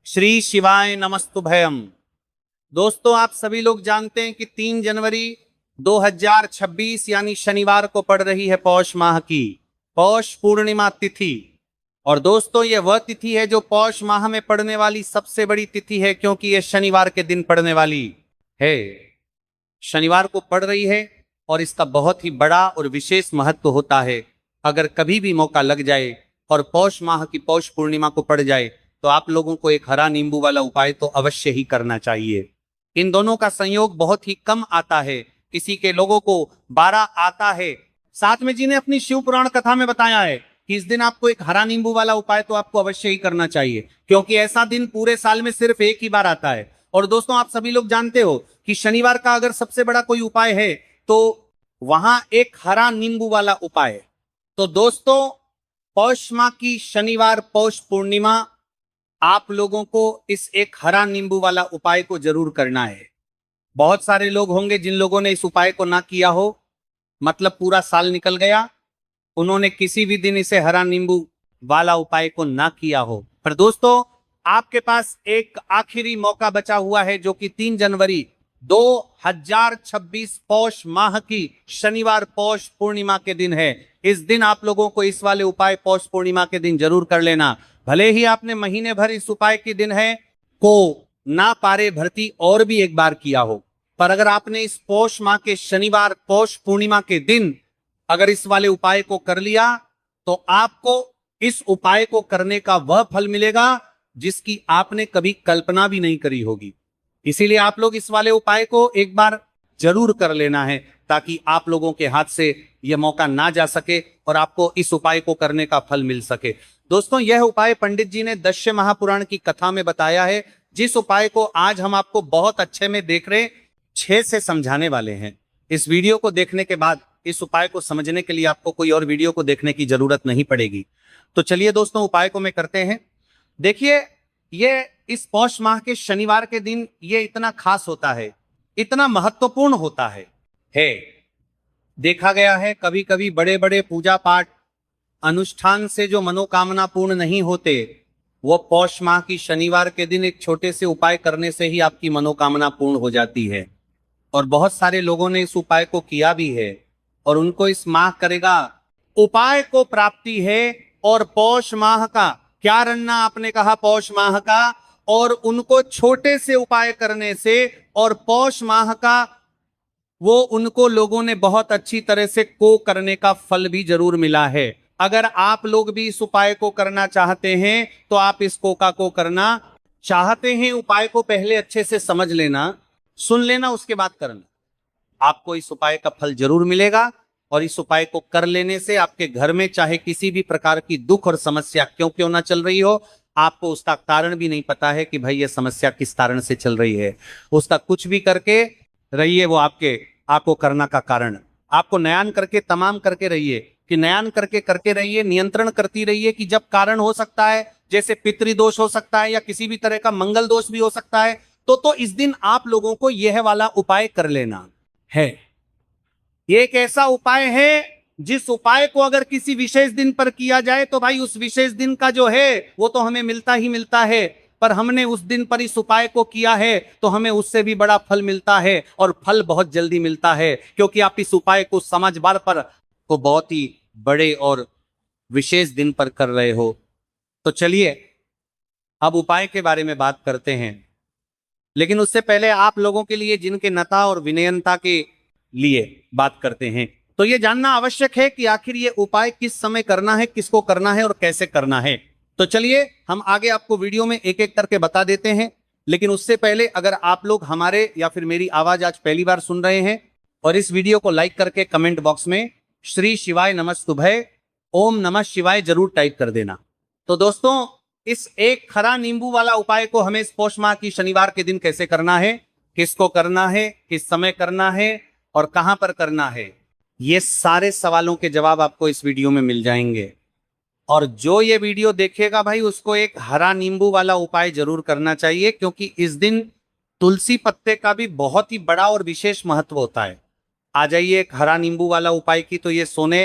श्री शिवाय नमस्तुभयम। दोस्तों, आप सभी लोग जानते हैं कि 3 जनवरी 2026 यानी शनिवार को पड़ रही है पौष माह की पौष पूर्णिमा तिथि। और दोस्तों, यह वह तिथि है जो पौष माह में पड़ने वाली सबसे बड़ी तिथि है, क्योंकि यह शनिवार के दिन पड़ने वाली है। शनिवार को पड़ रही है और इसका बहुत ही बड़ा और विशेष महत्व होता है। अगर कभी भी मौका लग जाए और पौष माह की पौष पूर्णिमा को पड़ जाए तो आप लोगों को एक हरा नींबू वाला उपाय तो अवश्य ही करना चाहिए। इन दोनों का संयोग बहुत ही कम आता है, किसी के लोगों को 12 आता है। साथ में जी ने अपनी शिव पुराण कथा में बताया है कि इस दिन आपको एक हरा नींबू वाला उपाय तो आपको अवश्य ही करना चाहिए, क्योंकि ऐसा दिन पूरे साल में सिर्फ एक ही बार आता है। और दोस्तों, आप सभी लोग जानते हो कि शनिवार का अगर सबसे बड़ा कोई उपाय है तो वहां एक हरा नींबू वाला उपाय है। तो दोस्तों, पौष माह की शनिवार पौष पूर्णिमा आप लोगों को इस एक हरा नींबू वाला उपाय को जरूर करना है। बहुत सारे लोग होंगे जिन लोगों ने इस उपाय को ना किया हो, मतलब पूरा साल निकल गया, उन्होंने किसी भी दिन इसे हरा नींबू वाला उपाय को ना किया हो। पर दोस्तों, आपके पास एक आखिरी मौका बचा हुआ है, जो कि 3 जनवरी 2026 पौष माह की शनिवार पौष पूर्णिमा के दिन है। इस दिन आप लोगों को इस वाले उपाय पौष पूर्णिमा के दिन जरूर कर लेना। भले ही आपने महीने भर इस उपाय के दिन है को ना पारे भरती और भी एक बार किया हो, पर अगर आपने इस पौष माह के शनिवार पौष पूर्णिमा के दिन अगर इस वाले उपाय को कर लिया तो आपको इस उपाय को करने का वह फल मिलेगा जिसकी आपने कभी कल्पना भी नहीं करी होगी। इसीलिए आप लोग इस वाले उपाय को एक बार जरूर कर लेना है, ताकि आप लोगों के हाथ से यह मौका ना जा सके और आपको इस उपाय को करने का फल मिल सके। दोस्तों, यह उपाय पंडित जी ने दश्य महापुराण की कथा में बताया है, जिस उपाय को आज हम आपको बहुत अच्छे में देख रहे 6 से समझाने वाले हैं। इस वीडियो को देखने के बाद इस उपाय को समझने के लिए आपको कोई और वीडियो को देखने की जरूरत नहीं पड़ेगी। तो चलिए दोस्तों, उपाय को मैं करते हैं। देखिए, ये इस पौष माह के शनिवार के दिन ये इतना खास होता है, इतना महत्वपूर्ण होता है। देखा गया है कभी कभी बड़े बड़े पूजा पाठ अनुष्ठान से जो मनोकामना पूर्ण नहीं होते, वो पौष माह की शनिवार के दिन एक छोटे से उपाय करने से ही आपकी मनोकामना पूर्ण हो जाती है। और बहुत सारे लोगों ने इस उपाय को किया भी है और उनको इस माह करेगा उपाय को प्राप्ति है। और पौष माह का क्या रन्ना आपने कहा, पौष माह का, और उनको छोटे से उपाय करने से और पौष माह का वो उनको लोगों ने बहुत अच्छी तरह से को करने का फल भी जरूर मिला है। अगर आप लोग भी इस उपाय को करना चाहते हैं तो आप इस कोका को करना चाहते हैं, उपाय को पहले अच्छे से समझ लेना, सुन लेना, उसके बाद करना। आपको इस उपाय का फल जरूर मिलेगा और इस उपाय को कर लेने से आपके घर में चाहे किसी भी प्रकार की दुख और समस्या क्यों ना चल रही हो, आपको उसका कारण भी नहीं पता है कि भाई ये समस्या किस कारण से चल रही है, उसका कुछ भी करके रहिए, वो आपको करना का कारण आपको नयान करके तमाम करके रहिए, कि नयान करके रहिए, नियंत्रण करती रहिए कि जब कारण हो सकता है, जैसे पितृदोष हो सकता है या किसी भी तरह का मंगल दोष भी हो सकता है, तो इस दिन आप लोगों को यह वाला उपाय कर लेना है। ये एक ऐसा उपाय है जिस उपाय को अगर किसी विशेष दिन पर किया जाए तो भाई उस विशेष दिन का जो है वो तो हमें मिलता ही मिलता है, पर हमने उस दिन पर इस उपाय को किया है तो हमें उससे भी बड़ा फल मिलता है, और फल बहुत जल्दी मिलता है, क्योंकि आप इस उपाय को समझदार पर को बहुत ही बड़े और विशेष दिन पर कर रहे हो। तो चलिए अब उपाय के बारे में बात करते हैं, लेकिन उससे पहले आप लोगों के लिए जिनके नता और विनयनता के लिए बात करते हैं, तो यह जानना आवश्यक है कि आखिर ये उपाय किस समय करना है, किसको करना है और कैसे करना है। तो चलिए हम आगे आपको वीडियो में एक एक करके बता देते हैं, लेकिन उससे पहले अगर आप लोग हमारे या फिर मेरी आवाज आज पहली बार सुन रहे हैं और इस वीडियो को लाइक करके कमेंट बॉक्स में श्री शिवाय नमस्तुभय ओम नमः शिवाय जरूर टाइप कर देना। तो दोस्तों, इस एक हरा नींबू वाला उपाय को हमें इस पौष माह की शनिवार के दिन कैसे करना है, किसको करना है, किस समय करना है और कहां पर करना है, ये सारे सवालों के जवाब आपको इस वीडियो में मिल जाएंगे। और जो ये वीडियो देखेगा भाई उसको एक हरा नींबू वाला उपाय जरूर करना चाहिए, क्योंकि इस दिन तुलसी पत्ते का भी बहुत ही बड़ा और विशेष महत्व होता है। आ जाइए एक हरा नींबू वाला उपाय की तो ये सोने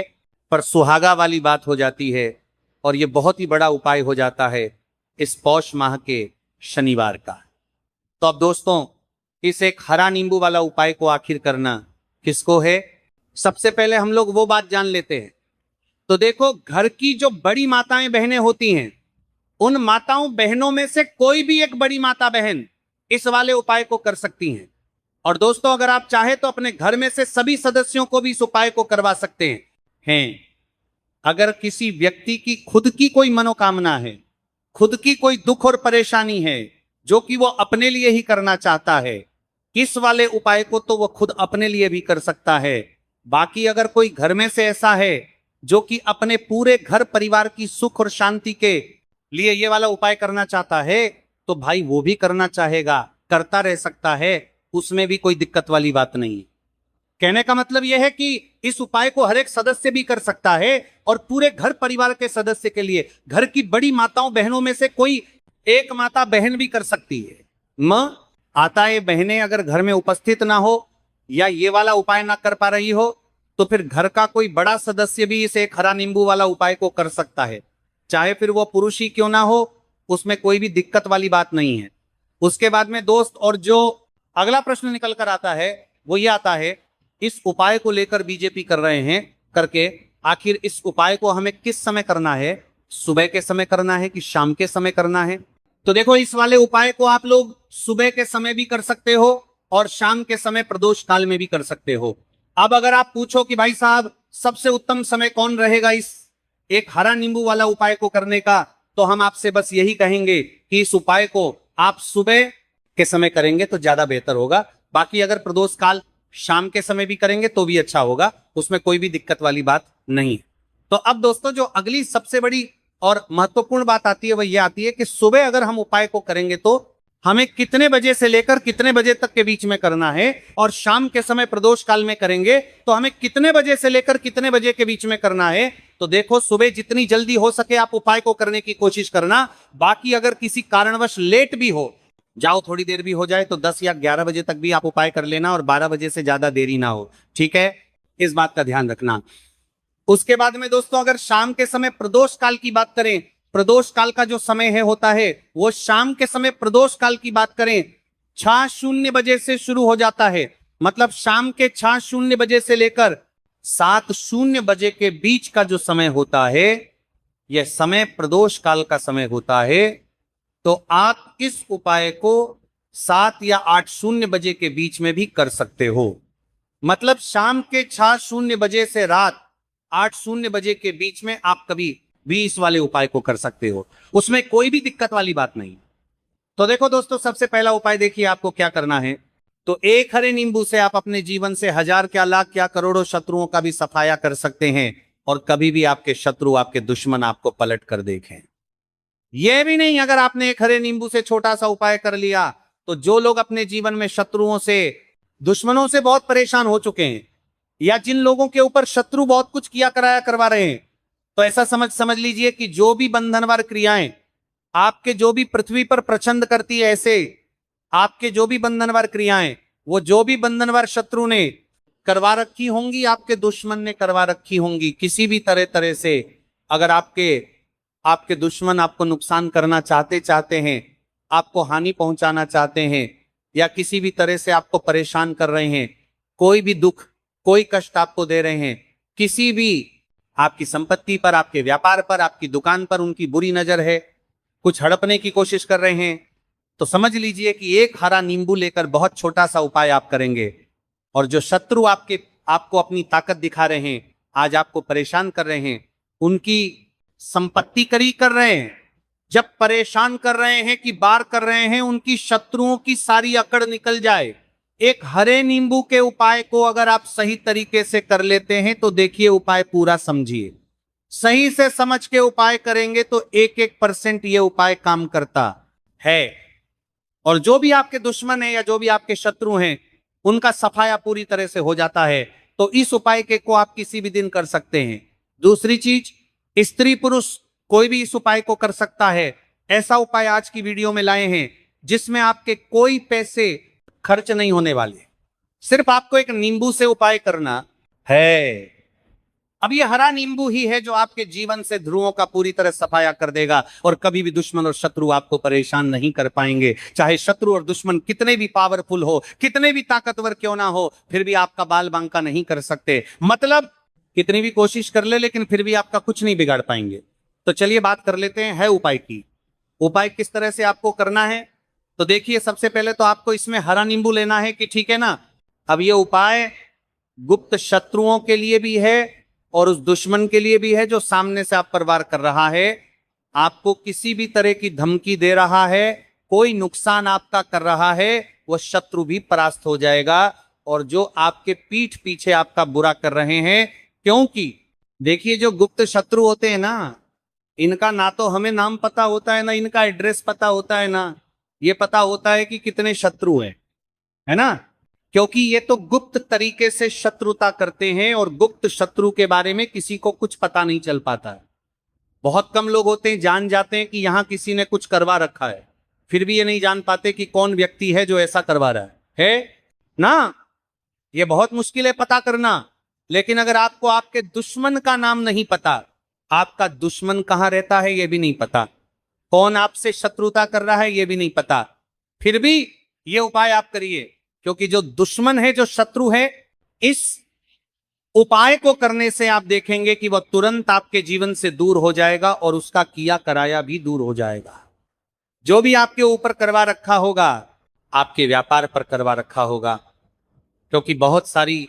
पर सुहागा वाली बात हो जाती है और ये बहुत ही बड़ा उपाय हो जाता है इस पौष माह के शनिवार का। तो अब दोस्तों, इस एक हरा नींबू वाला उपाय को आखिर करना किसको है? सबसे पहले हम लोग वो बात जान लेते हैं। तो देखो, घर की जो बड़ी माताएं बहनें होती हैं, उन माताओं बहनों में से कोई भी एक बड़ी माता बहन इस वाले उपाय को कर सकती हैं। और दोस्तों, अगर आप चाहे तो अपने घर में से सभी सदस्यों को भी इस उपाय को करवा सकते हैं। अगर किसी व्यक्ति की खुद की कोई मनोकामना है, खुद की कोई दुख और परेशानी है जो कि वो अपने लिए ही करना चाहता है, इस वाले उपाय को तो वो खुद अपने लिए भी कर सकता है। बाकी अगर कोई घर में से ऐसा है जो कि अपने पूरे घर परिवार की सुख और शांति के लिए ये वाला उपाय करना चाहता है, तो भाई वो भी करना चाहेगा, करता रह सकता है, उसमें भी कोई दिक्कत वाली बात नहीं है। कहने का मतलब यह है कि इस उपाय को हर एक सदस्य भी कर सकता है और पूरे घर परिवार के सदस्य के लिए, घर की बड़ी माताओं बहनों में से कोई एक माता बहन भी कर सकती है। आता है बहनें अगर घर में उपस्थित ना हो या ये वाला उपाय ना कर पा रही हो, तो फिर घर का कोई बड़ा सदस्य भी इस एक हरा नींबू वाला उपाय को कर सकता है, चाहे फिर वो पुरुष ही क्यों ना हो, उसमें कोई भी दिक्कत वाली बात नहीं है। उसके बाद में दोस्त, और जो अगला प्रश्न निकल कर आता है वो ये आता है, इस उपाय को लेकर बीजेपी कर रहे हैं करके, आखिर इस उपाय को हमें किस समय करना है? सुबह के समय करना है कि शाम के समय करना है? तो देखो, इस वाले उपाय को आप लोग सुबह के समय भी कर सकते हो और शाम के समय प्रदोष काल में भी कर सकते हो। अब अगर आप पूछो कि भाई साहब, सबसे उत्तम समय कौन रहेगा इस एक हरा नींबू वाला उपाय को करने का, तो हम आपसे बस यही कहेंगे कि इस उपाय को आप सुबह के समय करेंगे तो ज्यादा बेहतर होगा। बाकी अगर प्रदोष काल शाम के समय भी करेंगे तो भी अच्छा होगा, उसमें कोई भी दिक्कत वाली बात नहीं है। तो अब दोस्तों, जो अगली सबसे बड़ी और महत्वपूर्ण बात आती है वह यह आती है कि सुबह अगर हम उपाय को करेंगे तो हमें कितने बजे से लेकर कितने बजे तक के बीच में करना है, और शाम के समय प्रदोष काल में करेंगे तो हमें कितने बजे से लेकर कितने बजे के बीच में करना है। तो देखो, सुबह जितनी जल्दी हो सके आप उपाय को करने की कोशिश करना। बाकी अगर किसी कारणवश लेट भी हो जाओ, थोड़ी देर भी हो जाए, तो 10 या 11 बजे तक भी आप उपाय कर लेना और 12 बजे से ज्यादा देरी ना हो, ठीक है? इस बात का ध्यान रखना। उसके बाद में दोस्तों, अगर शाम के समय प्रदोष काल की बात करें, प्रदोष काल का जो समय है होता है वो शाम के समय प्रदोष काल की बात करें 6:00 बजे से शुरू हो जाता है। मतलब शाम के 6:00 बजे से लेकर 7:00 बजे के बीच का जो समय होता है, यह समय प्रदोष काल का समय होता है। तो आप इस उपाय को 7 या 8:00 बजे के बीच में भी कर सकते हो। मतलब शाम के 6:00 बजे से रात 8:00 बजे के बीच में आप कभी भी इस वाले उपाय को कर सकते हो, उसमें कोई भी दिक्कत वाली बात नहीं। तो देखो दोस्तों, सबसे पहला उपाय देखिए आपको क्या करना है। तो एक हरे नींबू से आप अपने जीवन से 1000 क्या लाख क्या करोड़ों शत्रुओं का भी सफाया कर सकते हैं, और कभी भी आपके शत्रु, आपके दुश्मन आपको पलट कर देखें। यह भी नहीं, अगर आपने एक हरे नींबू से छोटा सा उपाय कर लिया, तो जो लोग अपने जीवन में शत्रुओं से, दुश्मनों से बहुत परेशान हो चुके हैं, या जिन लोगों के ऊपर शत्रु बहुत कुछ किया कराया करवा रहे हैं, तो ऐसा समझ लीजिए कि जो भी बंधनवार क्रियाएं आपके, जो भी पृथ्वी पर प्रचंड करती है, ऐसे आपके जो भी बंधनवार क्रियाएं, वो जो भी बंधनवार शत्रु ने करवा रखी होंगी, आपके दुश्मन ने करवा रखी होंगी, किसी भी तरह से अगर आपके दुश्मन आपको नुकसान करना चाहते हैं, आपको हानि पहुंचाना चाहते हैं, या किसी भी तरह से आपको परेशान कर रहे हैं, कोई भी दुख, कोई कष्ट आपको दे रहे हैं, किसी भी आपकी संपत्ति पर, आपके व्यापार पर, आपकी दुकान पर उनकी बुरी नजर है, कुछ हड़पने की कोशिश कर रहे हैं, तो समझ लीजिए कि एक हरा नींबू लेकर बहुत छोटा सा उपाय आप करेंगे, और जो शत्रु आपको अपनी ताकत दिखा रहे हैं, आज आपको परेशान कर रहे हैं, उनकी संपत्ति करी कर रहे हैं, जब परेशान कर रहे हैं कि बार कर रहे हैं, उनकी शत्रुओं की सारी अकड़ निकल जाए, एक हरे नींबू के उपाय को अगर आप सही तरीके से कर लेते हैं, तो देखिए उपाय पूरा समझिए, सही से समझ के उपाय करेंगे तो 1% ये उपाय काम करता है। और जो भी आपके दुश्मन है या जो भी आपके शत्रु हैं, उनका सफाया पूरी तरह से हो जाता है। तो इस उपाय को आप किसी भी दिन कर सकते हैं। दूसरी चीज, स्त्री पुरुष कोई भी इस उपाय को कर सकता है। ऐसा उपाय आज की वीडियो में लाए हैं जिसमें आपके कोई पैसे खर्च नहीं होने वाले, सिर्फ आपको एक नींबू से उपाय करना है। अब ये हरा नींबू ही है जो आपके जीवन से ध्रुवों का पूरी तरह सफाया कर देगा और कभी भी दुश्मन और शत्रु आपको परेशान नहीं कर पाएंगे। चाहे शत्रु और दुश्मन कितने भी पावरफुल हो, कितने भी ताकतवर क्यों ना हो, फिर भी आपका बाल बांका नहीं कर सकते। मतलब कितनी भी कोशिश कर ले लेकिन फिर भी आपका कुछ नहीं बिगाड़ पाएंगे। तो चलिए बात कर लेते हैं उपाय की। उपाय किस तरह से आपको करना है? तो देखिए, सबसे पहले तो आपको इसमें हरा नींबू लेना है कि ठीक है ना। अब ये उपाय गुप्त शत्रुओं के लिए भी है और उस दुश्मन के लिए भी है जो सामने से आप पर वार कर रहा है, आपको किसी भी तरह की धमकी दे रहा है, कोई नुकसान आपका कर रहा है, वह शत्रु भी परास्त हो जाएगा। और जो आपके पीठ पीछे आपका बुरा कर रहे हैं, क्योंकि देखिए जो गुप्त शत्रु होते हैं ना, इनका ना तो हमें नाम पता होता है, ना इनका एड्रेस पता होता है, ना ये पता होता है कि कितने शत्रु हैं, है ना। क्योंकि ये तो गुप्त तरीके से शत्रुता करते हैं और गुप्त शत्रु के बारे में किसी को कुछ पता नहीं चल पाता है। बहुत कम लोग होते हैं जान जाते हैं कि यहां किसी ने कुछ करवा रखा है, फिर भी ये नहीं जान पाते कि कौन व्यक्ति है जो ऐसा करवा रहा है ना। ये बहुत मुश्किल है पता करना। लेकिन अगर आपको आपके दुश्मन का नाम नहीं पता, आपका दुश्मन कहां रहता है ये भी नहीं पता, कौन आपसे शत्रुता कर रहा है ये भी नहीं पता, फिर भी ये उपाय आप करिए। क्योंकि जो दुश्मन है, जो शत्रु है, इस उपाय को करने से आप देखेंगे कि वह तुरंत आपके जीवन से दूर हो जाएगा और उसका किया कराया भी दूर हो जाएगा। जो भी आपके ऊपर करवा रखा होगा, आपके व्यापार पर करवा रखा होगा। क्योंकि बहुत सारी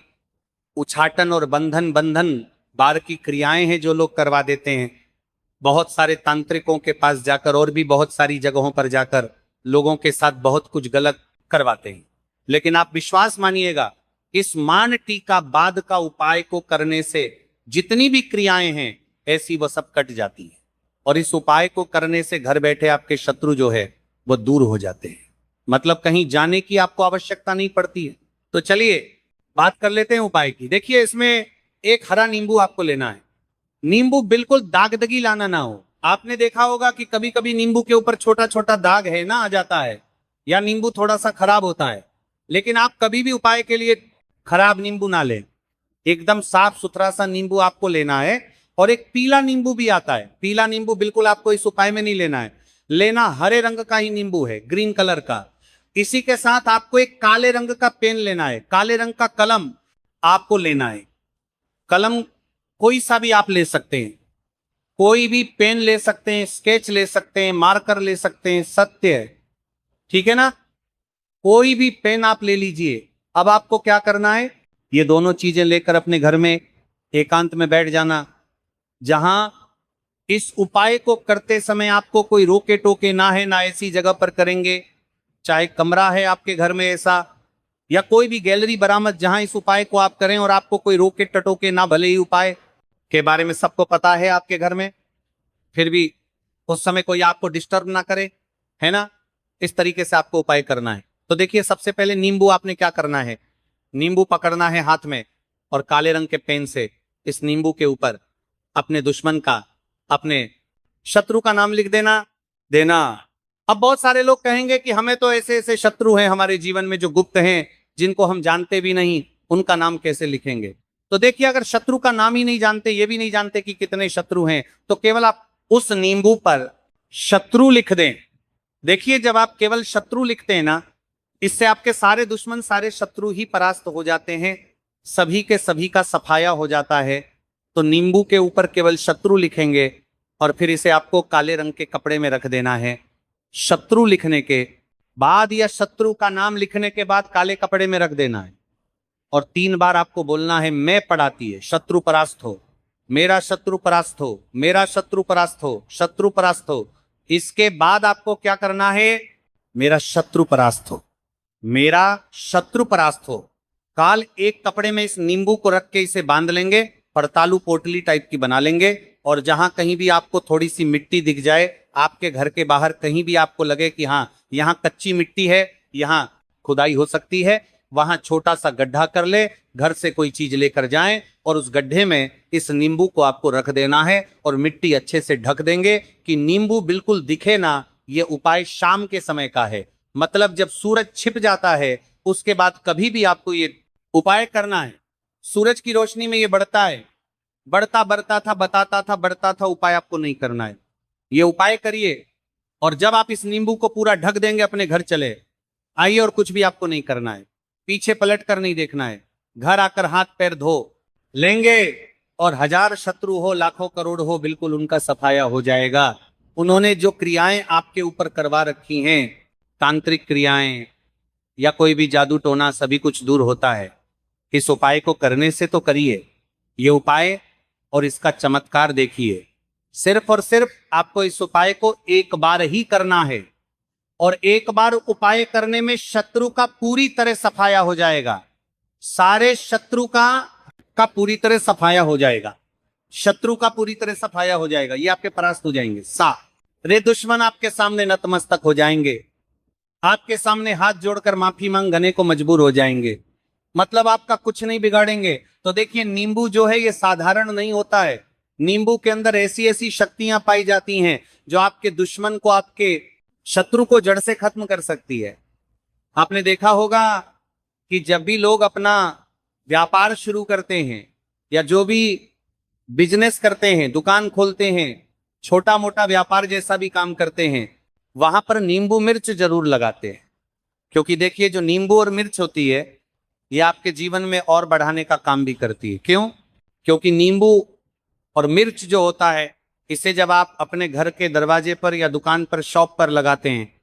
उछाटन और बंधन बार की क्रियाएं हैं जो लोग करवा देते हैं। बहुत सारे तांत्रिकों के पास जाकर और भी बहुत सारी जगहों पर जाकर लोगों के साथ बहुत कुछ गलत करवाते हैं। लेकिन आप विश्वास मानिएगा, इस मान टीका बाद का उपाय को करने से जितनी भी क्रियाएं हैं ऐसी वह सब कट जाती है। और इस उपाय को करने से घर बैठे आपके शत्रु जो है वह दूर हो जाते हैं। मतलब कहीं जाने की आपको आवश्यकता नहीं पड़ती है। तो चलिए बात कर लेते हैं उपाय की। देखिए, इसमें एक हरा नींबू आपको लेना है। नींबू बिल्कुल दागदगी लाना ना हो। आपने देखा होगा कि कभी कभी नींबू के ऊपर छोटा छोटा दाग है ना, आ जाता है, या नींबू थोड़ा सा खराब होता है। लेकिन आप कभी भी उपाय के लिए खराब नींबू ना लें, एकदम साफ सुथरा सा नींबू आपको लेना है। और एक पीला नींबू भी आता है, पीला नींबू बिल्कुल आपको इस उपाय में नहीं लेना है, लेना हरे रंग का ही नींबू है, ग्रीन कलर का। इसी के साथ आपको एक काले रंग का पेन लेना है, काले रंग का कलम आपको लेना है। कलम कोई सा भी आप ले सकते हैं, कोई भी पेन ले सकते हैं, स्केच ले सकते हैं, मार्कर ले सकते हैं, सत्य है, ठीक है ना। कोई भी पेन आप ले लीजिए। अब आपको क्या करना है, ये दोनों चीजें लेकर अपने घर में एकांत में बैठ जाना, जहां इस उपाय को करते समय आपको कोई रोके टोके ना है, ना ऐसी जगह पर करेंगे। चाहे कमरा है आपके घर में ऐसा, या कोई भी गैलरी बरामद जहां इस उपाय को आप करें और आपको कोई रोके टटोके ना, भले ही उपाय के बारे में सबको पता है आपके घर में, फिर भी उस समय कोई आपको डिस्टर्ब ना करे, है ना। इस तरीके से आपको उपाय करना है। तो देखिए, सबसे पहले नींबू आपने क्या करना है, नींबू पकड़ना है हाथ में और काले रंग के पेन से इस नींबू के ऊपर अपने दुश्मन का, अपने शत्रु का नाम लिख देना। अब बहुत सारे लोग कहेंगे कि हमें तो ऐसे ऐसे शत्रु हैं हमारे जीवन में जो गुप्त हैं, जिनको हम जानते भी नहीं, उनका नाम कैसे लिखेंगे। तो देखिए, अगर शत्रु का नाम ही नहीं जानते, ये भी नहीं जानते कि कितने शत्रु हैं, तो केवल आप उस नींबू पर शत्रु लिख दें। देखिए, जब आप केवल शत्रु लिखते हैं ना, इससे आपके सारे दुश्मन, सारे शत्रु ही परास्त हो जाते हैं, सभी के सभी का सफाया हो जाता है। तो नींबू के ऊपर केवल शत्रु लिखेंगे और फिर इसे आपको काले रंग के कपड़े में रख देना है। शत्रु लिखने के बाद या शत्रु का नाम लिखने के बाद काले कपड़े में रख देना है और 3 बार आपको बोलना है, मैं पढ़ाती है, शत्रु परास्त हो, मेरा शत्रु परास्त हो, मेरा शत्रु परास्त हो, शत्रु परास्त हो। इसके बाद आपको क्या करना है, मेरा शत्रु परास्त हो, मेरा शत्रु परास्त हो। काल एक कपड़े में इस नींबू को रख के इसे बांध लेंगे, पड़तालू पोटली टाइप की बना लेंगे। और जहां कहीं भी आपको थोड़ी सी मिट्टी दिख जाए, आपके घर के बाहर कहीं भी आपको लगे कि हाँ यहां कच्ची मिट्टी है, यहां खुदाई हो सकती है, वहां छोटा सा गड्ढा कर ले, घर से कोई चीज लेकर जाएं और उस गड्ढे में इस नींबू को आपको रख देना है और मिट्टी अच्छे से ढक देंगे कि नींबू बिल्कुल दिखे ना। ये उपाय शाम के समय का है, मतलब जब सूरज छिप जाता है उसके बाद कभी भी आपको ये उपाय करना है। सूरज की रोशनी में ये बढ़ता है, बढ़ता बढ़ता था, बताता था, बढ़ता था, उपाय आपको नहीं करना है। ये उपाय करिए और जब आप इस नींबू को पूरा ढक देंगे अपने घर चले आइए और कुछ भी आपको नहीं करना है, पीछे पलट कर नहीं देखना है, घर आकर हाथ पैर धो लेंगे और 1000 शत्रु हो, लाखों करोड़ हो, बिल्कुल उनका सफाया हो जाएगा। उन्होंने जो क्रियाएं आपके ऊपर करवा रखी हैं, तांत्रिक क्रियाएं या कोई भी जादू टोना, सभी कुछ दूर होता है। इस उपाय को करने से तो करिए ये उपाय और इसका चमत्कार देखिए। सिर्फ और सिर्फ आपको इस उपाय को एक बार ही करना है और एक बार उपाय करने में शत्रु का पूरी तरह सफाया हो जाएगा। सारे शत्रु का पूरी तरह सफाया हो जाएगा। शत्रु का पूरी तरह सफाया हो जाएगा, ये आपके परास्त हो जाएंगे। रे दुश्मन आपके सामने नतमस्तक हो जाएंगे, आपके सामने हाथ जोड़कर माफी मांगने को मजबूर हो जाएंगे, मतलब आपका कुछ नहीं बिगाड़ेंगे। तो देखिए नींबू जो है ये साधारण नहीं होता है। नींबू के अंदर ऐसी ऐसी शक्तियां पाई जाती हैं जो आपके दुश्मन को, आपके शत्रु को जड़ से खत्म कर सकती है। आपने देखा होगा कि जब भी लोग अपना व्यापार शुरू करते हैं या जो भी बिजनेस करते हैं, दुकान खोलते हैं, छोटा मोटा व्यापार जैसा भी काम करते हैं, वहां पर नींबू मिर्च जरूर लगाते हैं। क्योंकि देखिए जो नींबू और मिर्च होती है ये आपके जीवन में और बढ़ाने का काम भी करती है। क्यों? क्योंकि नींबू और मिर्च जो होता है, इसे जब आप अपने घर के दरवाजे पर या दुकान पर, शॉप पर लगाते हैं,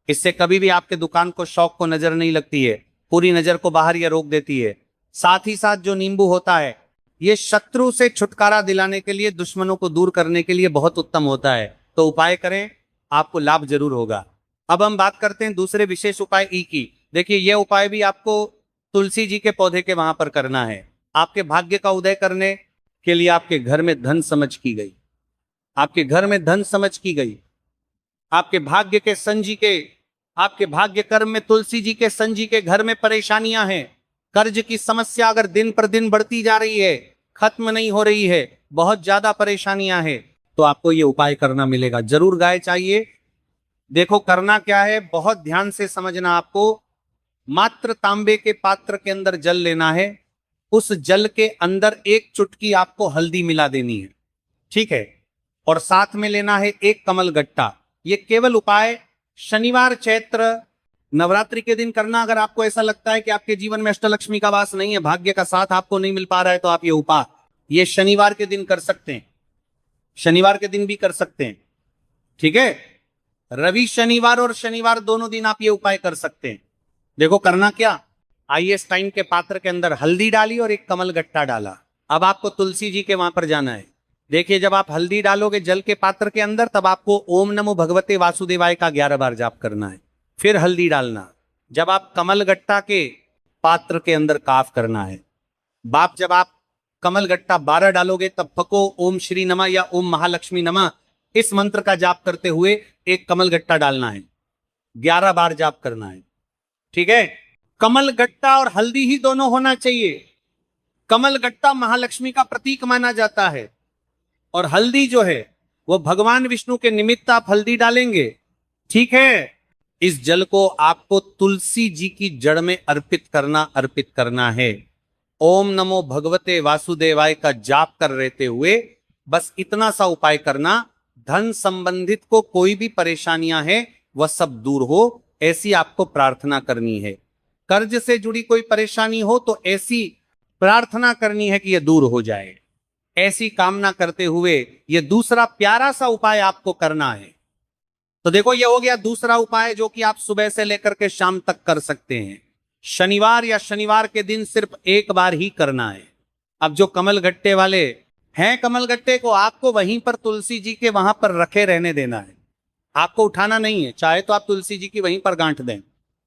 इससे कभी भी आपके दुकान को, शॉप को नजर नहीं लगती है, पूरी नजर को बाहर या रोक देती है। साथ ही साथ जो नींबू होता है ये शत्रु से छुटकारा दिलाने के लिए, दुश्मनों को दूर करने के लिए बहुत उत्तम होता है। तो उपाय करें, आपको लाभ जरूर होगा। अब हम बात करते हैं दूसरे विशेष उपाय ई की। देखिए यह उपाय भी आपको तुलसी जी के पौधे के वहां पर करना है। आपके भाग्य का उदय करने के लिए आपके घर में धन समझ की गई, आपके घर में धन समझ की गई, आपके भाग्य के संजी के, आपके भाग्य कर्म में तुलसी जी के संजी के घर में परेशानियां हैं। कर्ज की समस्या अगर दिन पर दिन बढ़ती जा रही है, खत्म नहीं हो रही है, बहुत ज्यादा परेशानियां हैं, तो आपको ये उपाय करना मिलेगा। जरूर गाय चाहिए। देखो करना क्या है, बहुत ध्यान से समझना। आपको मात्र तांबे के पात्र के अंदर जल लेना है, उस जल के अंदर एक चुटकी आपको हल्दी मिला देनी है, ठीक है, और साथ में लेना है एक कमल गट्टा। ये केवल उपाय शनिवार चैत्र नवरात्रि के दिन करना। अगर आपको ऐसा लगता है कि आपके जीवन में अष्टलक्ष्मी का वास नहीं है, भाग्य का साथ आपको नहीं मिल पा रहा है, तो आप ये उपाय ये शनिवार के दिन कर सकते हैं, शनिवार के दिन भी कर सकते हैं, ठीक है। रवि शनिवार और शनिवार दोनों दिन आप ये उपाय कर सकते हैं। देखो करना क्या, आईएस टाइम के पात्र के अंदर हल्दी डाली और एक कमल गट्टा डाला। अब आपको तुलसी जी के वहां पर जाना है। देखिए जब आप हल्दी डालोगे जल के पात्र के अंदर, तब आपको ओम नमो भगवते वासुदेवाय का 11 बार जाप करना है, फिर हल्दी डालना। जब आप कमल गट्टा के पात्र के अंदर काफ करना है, जब आप कमल गट्टा 12 डालोगे तब फको ओम श्री नमः या ओम महालक्ष्मी नमः इस मंत्र का जाप करते हुए एक कमल गट्टा डालना है, 11 बार जाप करना है, ठीक है। कमल गट्टा और हल्दी ही दोनों होना चाहिए। कमल गट्टा महालक्ष्मी का प्रतीक माना जाता है और हल्दी जो है वो भगवान विष्णु के निमित्त आप हल्दी डालेंगे, ठीक है। इस जल को आपको तुलसी जी की जड़ में अर्पित करना है। ओम नमो भगवते वासुदेवाय का जाप कर रहते हुए बस इतना सा उपाय करना। धन संबंधित को कोई भी परेशानियां हैं वह सब दूर हो, ऐसी आपको प्रार्थना करनी है। कर्ज से जुड़ी कोई परेशानी हो तो ऐसी प्रार्थना करनी है कि यह दूर हो जाए। ऐसी कामना करते हुए यह दूसरा प्यारा सा उपाय आपको करना है। तो देखो यह हो गया दूसरा उपाय जो कि आप सुबह से लेकर के शाम तक कर सकते हैं। शनिवार या शनिवार के दिन सिर्फ एक बार ही करना है। अब जो कमल गट्टे वाले हैं, कमल गट्टे को आपको वहीं पर तुलसी जी के वहां पर रखे रहने देना है, आपको उठाना नहीं है। चाहे तो आप तुलसी जी की वहीं पर गांठ दें,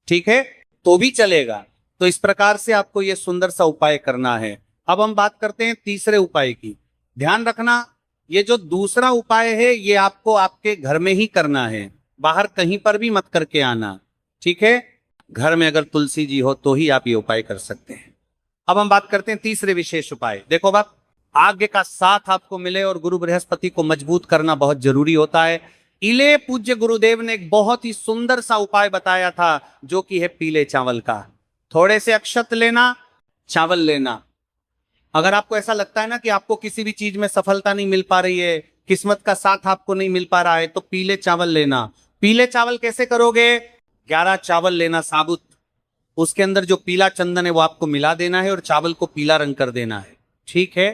ठीक है, तो भी चलेगा। तो इस प्रकार से आपको यह सुंदर सा उपाय करना है। अब हम बात करते हैं तीसरे उपाय की। ध्यान रखना, ये जो दूसरा उपाय है ये आपको आपके घर में ही करना है, बाहर कहीं पर भी मत करके आना, ठीक है। घर में अगर तुलसी जी हो तो ही आप ये उपाय कर सकते हैं। अब हम बात करते हैं तीसरे विशेष उपाय। देखो बाप, आज्ञा का साथ आपको मिले और गुरु बृहस्पति को मजबूत करना बहुत जरूरी होता है। इले पूज्य गुरुदेव ने एक बहुत ही सुंदर सा उपाय बताया था जो कि है पीले चावल का। थोड़े से अक्षत लेना, चावल लेना, अगर आपको ऐसा लगता है ना कि आपको किसी भी चीज में सफलता नहीं मिल पा रही है, किस्मत का साथ आपको नहीं मिल पा रहा है, तो पीले चावल लेना। पीले चावल कैसे करोगे? 11 चावल लेना साबुत, उसके अंदर जो पीला चंदन है वो आपको मिला देना है और चावल को पीला रंग कर देना है, ठीक है।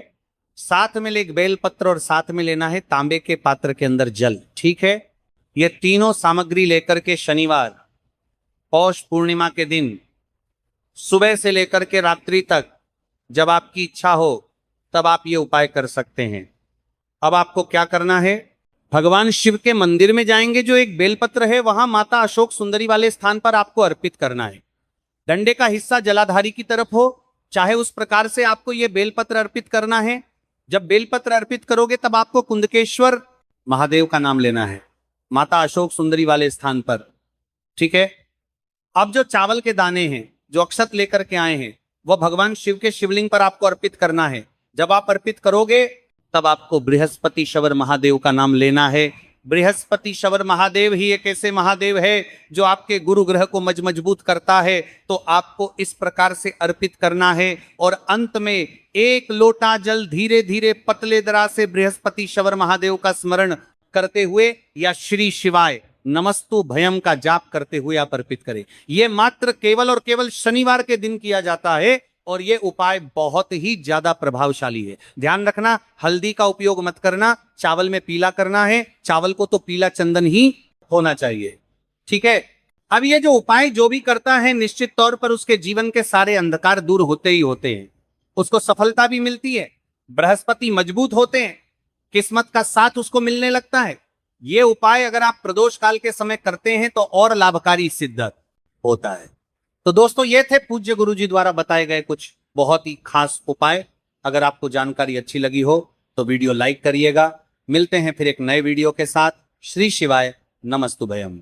साथ में एक बेल पत्र और साथ में लेना है तांबे के पात्र के अंदर जल, ठीक है। ये तीनों सामग्री लेकर के शनिवार पौष पूर्णिमा के दिन सुबह से लेकर के रात्रि तक जब आपकी इच्छा हो तब आप ये उपाय कर सकते हैं। अब आपको क्या करना है? भगवान शिव के मंदिर में जाएंगे, जो एक बेलपत्र है वहां माता अशोक सुंदरी वाले स्थान पर आपको अर्पित करना है। डंडे का हिस्सा जलाधारी की तरफ हो, चाहे उस प्रकार से आपको यह बेलपत्र अर्पित करना है। जब बेलपत्र अर्पित करोगे तब आपको कुंदकेश्वर महादेव का नाम लेना है, माता अशोक सुंदरी वाले स्थान पर, ठीक है। अब जो चावल के दाने हैं, जो अक्षत लेकर के आए हैं, वह भगवान शिव के शिवलिंग पर आपको अर्पित करना है। जब आप अर्पित करोगे तब आपको बृहस्पति शवर महादेव का नाम लेना है। बृहस्पति शवर महादेव ही एक ऐसे महादेव है जो आपके गुरु ग्रह को मजबूत करता है। तो आपको इस प्रकार से अर्पित करना है और अंत में 1 लोटा जल धीरे धीरे पतले दरा से बृहस्पति शवर महादेव का स्मरण करते हुए या श्री शिवाय नमस्तु भयम का जाप करते हुए आप अर्पित करें। यह मात्र केवल और केवल शनिवार के दिन किया जाता है और यह उपाय बहुत ही ज्यादा प्रभावशाली है। ध्यान रखना, हल्दी का उपयोग मत करना, चावल में पीला करना है, चावल को तो पीला चंदन ही होना चाहिए, ठीक है। अब ये जो उपाय जो भी करता है, निश्चित तौर पर उसके जीवन के सारे अंधकार दूर होते ही होते हैं, उसको सफलता भी मिलती है, बृहस्पति मजबूत होते हैं, किस्मत का साथ उसको मिलने लगता है। ये उपाय अगर आप प्रदोष काल के समय करते हैं तो और लाभकारी सिद्ध होता है। तो दोस्तों, ये थे पूज्य गुरु जी द्वारा बताए गए कुछ बहुत ही खास उपाय। अगर आपको जानकारी अच्छी लगी हो तो वीडियो लाइक करिएगा। मिलते हैं फिर एक नए वीडियो के साथ। श्री शिवाय नमस्तुभयम।